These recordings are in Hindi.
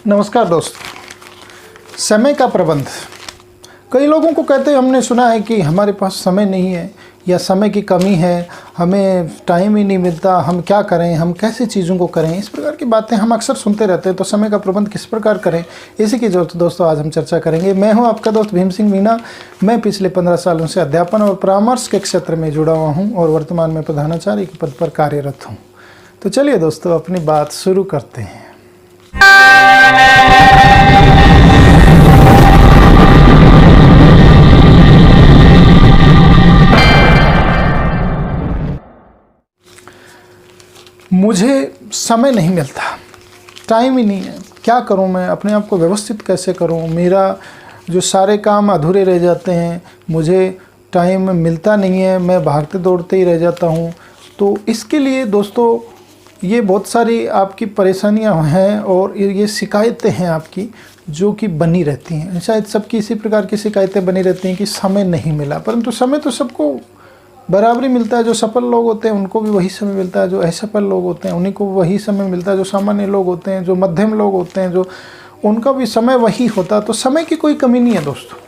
नमस्कार दोस्तों। समय का प्रबंध। कई लोगों को कहते हैं, हमने सुना है कि हमारे पास समय नहीं है या समय की कमी है, हमें टाइम ही नहीं मिलता, हम क्या करें, हम कैसे चीज़ों को करें। इस प्रकार की बातें हम अक्सर सुनते रहते हैं। तो समय का प्रबंध किस प्रकार करें, इसी की दोस्तों आज हम चर्चा करेंगे। मैं हूं आपका दोस्त भीम सिंह मीणा। मैं पिछले 15 सालों से अध्यापन और परामर्श के क्षेत्र में जुड़ा हुआ हूँ और वर्तमान में प्रधानाचार्य के पद पर कार्यरत हूँ। तो चलिए दोस्तों, अपनी बात शुरू करते हैं। मुझे समय नहीं मिलता, टाइम ही नहीं है, क्या करूं मैं, अपने आप को व्यवस्थित कैसे करूं, मेरा जो सारे काम अधूरे रह जाते हैं, मुझे टाइम मिलता नहीं है, मैं भागते दौड़ते ही रह जाता हूं। तो इसके लिए दोस्तों ये बहुत सारी आपकी परेशानियां हैं और ये शिकायतें हैं आपकी जो कि बनी रहती हैं। शायद सबकी इसी प्रकार की शिकायतें बनी रहती हैं कि समय नहीं मिला, परंतु समय तो सबको बराबरी मिलता है। जो सफल लोग होते हैं उनको भी वही समय मिलता है, जो असफल लोग होते हैं उन्हीं को वही समय मिलता है, जो सामान्य लोग होते हैं, जो मध्यम लोग होते हैं, जो उनका भी समय वही होता है। तो समय की कोई कमी नहीं है दोस्तों,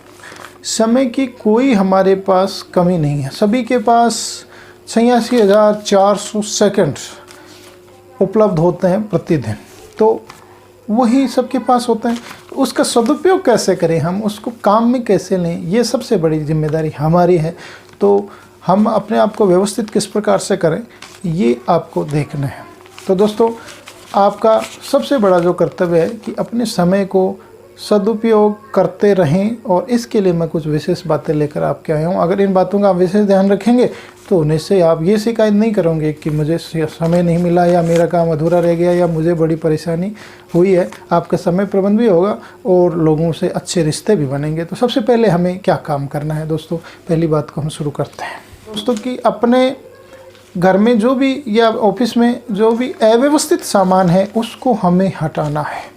समय की कोई हमारे पास कमी नहीं है। सभी के पास 86,400 सेकंड उपलब्ध होते हैं प्रतिदिन, तो वही सबके पास होते हैं। उसका सदुपयोग कैसे करें, हम उसको काम में कैसे लें, ये सबसे बड़ी जिम्मेदारी हमारी है। तो हम अपने आप को व्यवस्थित किस प्रकार से करें, ये आपको देखना है। तो दोस्तों, आपका सबसे बड़ा जो कर्तव्य है कि अपने समय को सदुपयोग करते रहें, और इसके लिए मैं कुछ विशेष बातें लेकर आपके आया हूँ। अगर इन बातों का आप विशेष ध्यान रखेंगे तो निश्चय आप ये शिकायत नहीं करोगे कि मुझे समय नहीं मिला या मेरा काम अधूरा रह गया या मुझे बड़ी परेशानी हुई है। आपका समय प्रबंध भी होगा और लोगों से अच्छे रिश्ते भी बनेंगे। तो सबसे पहले हमें क्या काम करना है दोस्तों, पहली बात को हम शुरू करते हैं दोस्तों कि अपने घर में जो भी या ऑफिस में जो भी अव्यवस्थित सामान है उसको हमें हटाना है।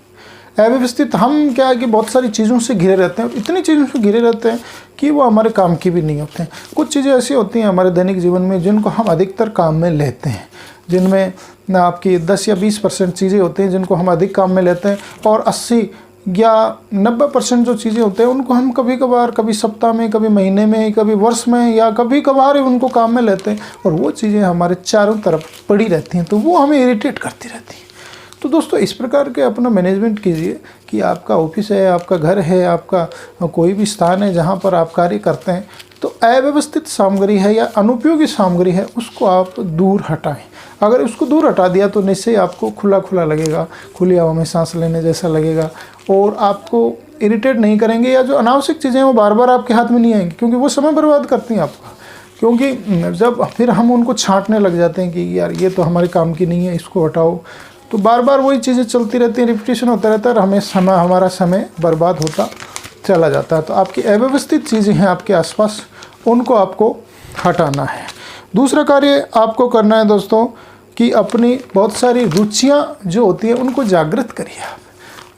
अव्यवस्थित हम क्या है कि बहुत सारी चीज़ों से घिरे रहते हैं, इतनी चीज़ों से घिरे रहते हैं कि वो हमारे काम की भी नहीं होते हैं। कुछ चीज़ें ऐसी होती हैं हमारे दैनिक जीवन में जिनको हम अधिकतर काम में लेते हैं, जिनमें ना आपकी 10 या 20% चीज़ें होती हैं जिनको हम अधिक काम में लेते हैं, और 80 या 90% जो चीज़ें होते हैं उनको हम कभी कभार, कभी सप्ताह में, कभी महीने में, कभी वर्ष में या कभी कभार उनको काम में लेते हैं, और वो चीज़ें हमारे चारों तरफ पड़ी रहती हैं, तो वो हमें इरिटेट करती रहती हैं। तो दोस्तों, इस प्रकार के अपना मैनेजमेंट कीजिए कि आपका ऑफिस है, आपका घर है, आपका कोई भी स्थान है जहाँ पर आप कार्य करते हैं, तो अव्यवस्थित सामग्री है या अनुपयोगी सामग्री है उसको आप दूर हटाएं। अगर उसको दूर हटा दिया तो निश्चय आपको खुला खुला लगेगा, खुली हवा में सांस लेने जैसा लगेगा, और आपको इरिटेट नहीं करेंगे, या जो अनावश्यक चीज़ें हैं वो बार बार आपके हाथ में नहीं आएंगी, क्योंकि वो समय बर्बाद करती हैं आपका। क्योंकि जब फिर हम उनको छांटने लग जाते हैं कि यार ये तो हमारे काम की नहीं है, इसको हटाओ, तो बार बार वही चीज़ें चलती रहती हैं, रिपीटेशन होता रहता है, और हमारा समय बर्बाद होता चला जाता है। तो आपकी अव्यवस्थित चीज़ें हैं आपके आसपास, उनको आपको हटाना है। दूसरा कार्य आपको करना है दोस्तों कि अपनी बहुत सारी रुचियाँ जो होती हैं उनको जागृत करिए आप।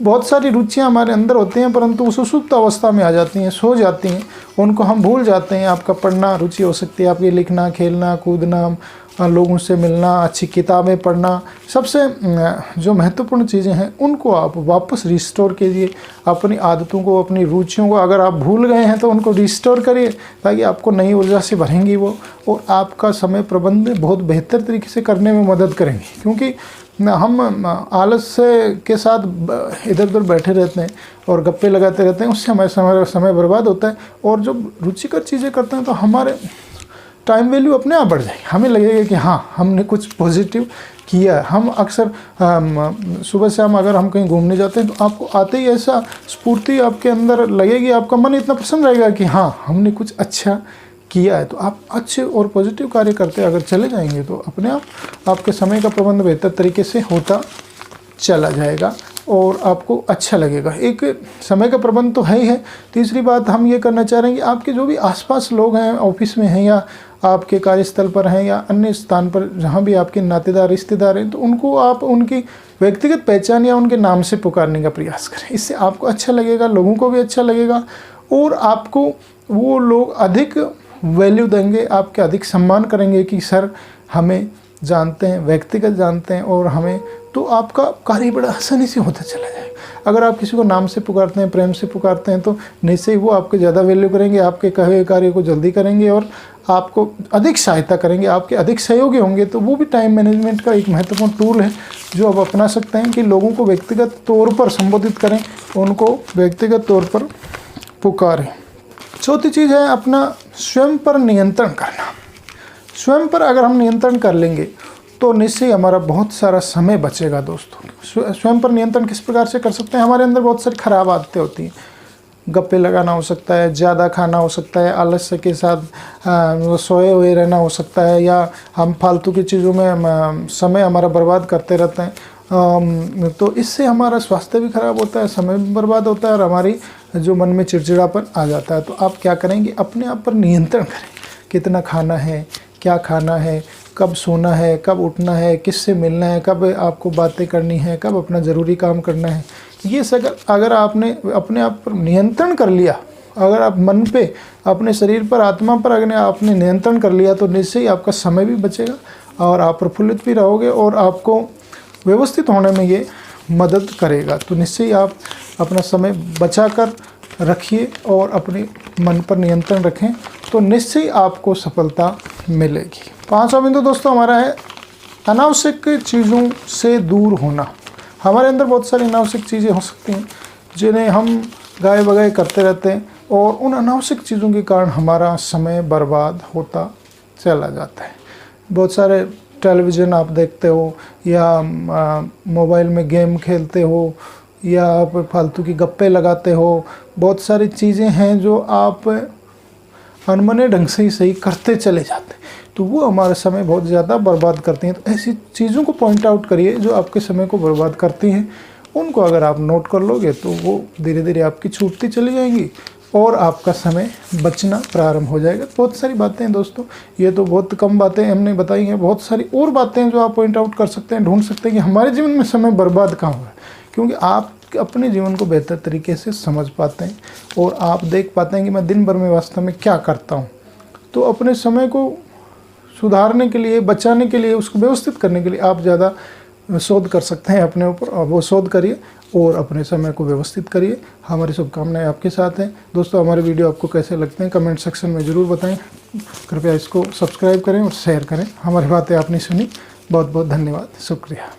बहुत सारी रुचियाँ हमारे अंदर होती हैं परंतु वो सुसुप्त अवस्था में आ जाती हैं, सो जाती हैं, उनको हम भूल जाते हैं। आपका पढ़ना रुचि हो सकती है, आपकी लिखना, खेलना, कूदना, लोगों से मिलना, अच्छी किताबें पढ़ना, सबसे जो महत्वपूर्ण चीज़ें हैं उनको आप वापस रिस्टोर कीजिए। अपनी आदतों को, अपनी रुचियों को अगर आप भूल गए हैं तो उनको रिस्टोर करिए, ताकि आपको नई ऊर्जा से भरेंगी वो, और आपका समय प्रबंध बहुत बेहतर तरीके से करने में मदद करेंगी। क्योंकि हम आलस के साथ इधर उधर बैठे रहते हैं और गप्पे लगाते रहते हैं, उससे हमारा समय बर्बाद होता है। और जब रुचिकर चीज़ें करते हैं तो हमारे टाइम वैल्यू अपने आप बढ़ जाएगी, हमें लगेगा कि हाँ हमने कुछ पॉजिटिव किया। हम अक्सर सुबह शाम अगर हम कहीं घूमने जाते हैं तो आपको आते ही ऐसा स्फूर्ति आपके अंदर लगेगी, आपका मन इतना प्रसन्न रहेगा कि हाँ हमने कुछ अच्छा किया है। तो आप अच्छे और पॉजिटिव कार्य करते अगर चले जाएंगे तो अपने आप आपके समय का प्रबंध बेहतर तरीके से होता चला जाएगा और आपको अच्छा लगेगा। एक समय का प्रबंध तो है ही है। तीसरी बात हम ये करना चाह रहे हैं कि आपके जो भी आसपास लोग हैं, ऑफिस में हैं या आपके कार्यस्थल पर हैं या अन्य स्थान पर जहाँ भी आपके नातेदार रिश्तेदार हैं, तो उनको आप उनकी व्यक्तिगत पहचान या उनके नाम से पुकारने का प्रयास करें। इससे आपको अच्छा लगेगा, लोगों को भी अच्छा लगेगा, और आपको वो लोग अधिक वैल्यू देंगे, आपके अधिक सम्मान करेंगे कि सर हमें जानते हैं, व्यक्तिगत जानते हैं और हमें, तो आपका कार्य बड़ा आसानी से होता चला जाएगा। अगर आप किसी को नाम से पुकारते हैं, प्रेम से पुकारते हैं, तो निश्चय ही वो आपके ज़्यादा वैल्यू करेंगे, आपके कहे हुए कार्य को जल्दी करेंगे और आपको अधिक सहायता करेंगे, आपके अधिक सहयोगी होंगे। तो वो भी टाइम मैनेजमेंट का एक महत्वपूर्ण टूल है जो आप अपना सकते हैं कि लोगों को व्यक्तिगत तौर पर संबोधित करें, उनको व्यक्तिगत तौर पर पुकारें। चौथी चीज़ है अपना स्वयं पर नियंत्रण करना। स्वयं पर अगर हम नियंत्रण कर लेंगे तो निश्चय हमारा बहुत सारा समय बचेगा दोस्तों। स्वयं पर नियंत्रण किस प्रकार से कर सकते हैं? हमारे अंदर बहुत सारी खराब आदतें होती हैं। गप्पे लगाना हो सकता है, ज़्यादा खाना हो सकता है, आलस्य के साथ सोए हुए रहना हो सकता है, या हम फालतू की चीज़ों में समय हमारा बर्बाद करते रहते हैं। तो इससे हमारा स्वास्थ्य भी खराब होता है, समय भी बर्बाद होता है और हमारी जो मन में चिड़चिड़ापन आ जाता है। तो आप क्या करेंगे? अपने आप पर नियंत्रण करें। कितना खाना है, क्या खाना है, कब सोना है, कब उठना है, किससे मिलना है, कब आपको बातें करनी है, कब अपना ज़रूरी काम करना है। ये सब अगर आपने अपने आप पर नियंत्रण कर लिया, अगर आप मन पे, अपने शरीर पर, आत्मा पर अगर आपने नियंत्रण कर लिया, तो निश्चय ही आपका समय भी बचेगा और आप प्रफुल्लित भी रहोगे और आपको व्यवस्थित होने में ये मदद करेगा। तो निश्चय ही आप अपना समय बचा कर रखिए और अपने मन पर नियंत्रण रखें, तो निश्चय ही आपको सफलता मिलेगी। पांचवा बिंदु दोस्तों हमारा है अनावश्यक चीज़ों से दूर होना। हमारे अंदर बहुत सारी अनावश्यक चीज़ें हो सकती हैं जिन्हें हम गाए बगाए करते रहते हैं और उन अनावश्यक चीज़ों के कारण हमारा समय बर्बाद होता चला जाता है। बहुत सारे टेलीविज़न आप देखते हो, या मोबाइल में गेम खेलते हो, या आप फालतू की गप्पे लगाते हो। बहुत सारी चीज़ें हैं जो आप अनमने ढंग से ही सही करते चले जाते हैं, तो वो हमारा समय बहुत ज़्यादा बर्बाद करती हैं। तो ऐसी चीज़ों को पॉइंट आउट करिए जो आपके समय को बर्बाद करती हैं। उनको अगर आप नोट कर लोगे तो वो धीरे धीरे आपकी छूटती चली जाएंगी और आपका समय बचना प्रारंभ हो जाएगा। बहुत सारी बातें हैं दोस्तों, ये तो बहुत कम बातें हमने बताई हैं। बहुत सारी और बातें हैं जो आप पॉइंट आउट कर सकते हैं, ढूंढ सकते हैं कि हमारे जीवन में समय बर्बाद कहाँ हुआ है, क्योंकि आप अपने जीवन को बेहतर तरीके से समझ पाते हैं और आप देख पाते हैं कि मैं दिन भर में वास्तव में क्या करता हूँ। तो अपने समय को सुधारने के लिए, बचाने के लिए, उसको व्यवस्थित करने के लिए आप ज़्यादा शोध कर सकते हैं अपने ऊपर, और वो शोध करिए और अपने समय को व्यवस्थित करिए। हमारी शुभकामनाएं आपके साथ हैं दोस्तों। हमारे वीडियो आपको कैसे लगते हैं कमेंट सेक्शन में ज़रूर बताएं। कृपया इसको सब्सक्राइब करें और शेयर करें। हमारी बातें आपने सुनी, बहुत बहुत धन्यवाद, शुक्रिया।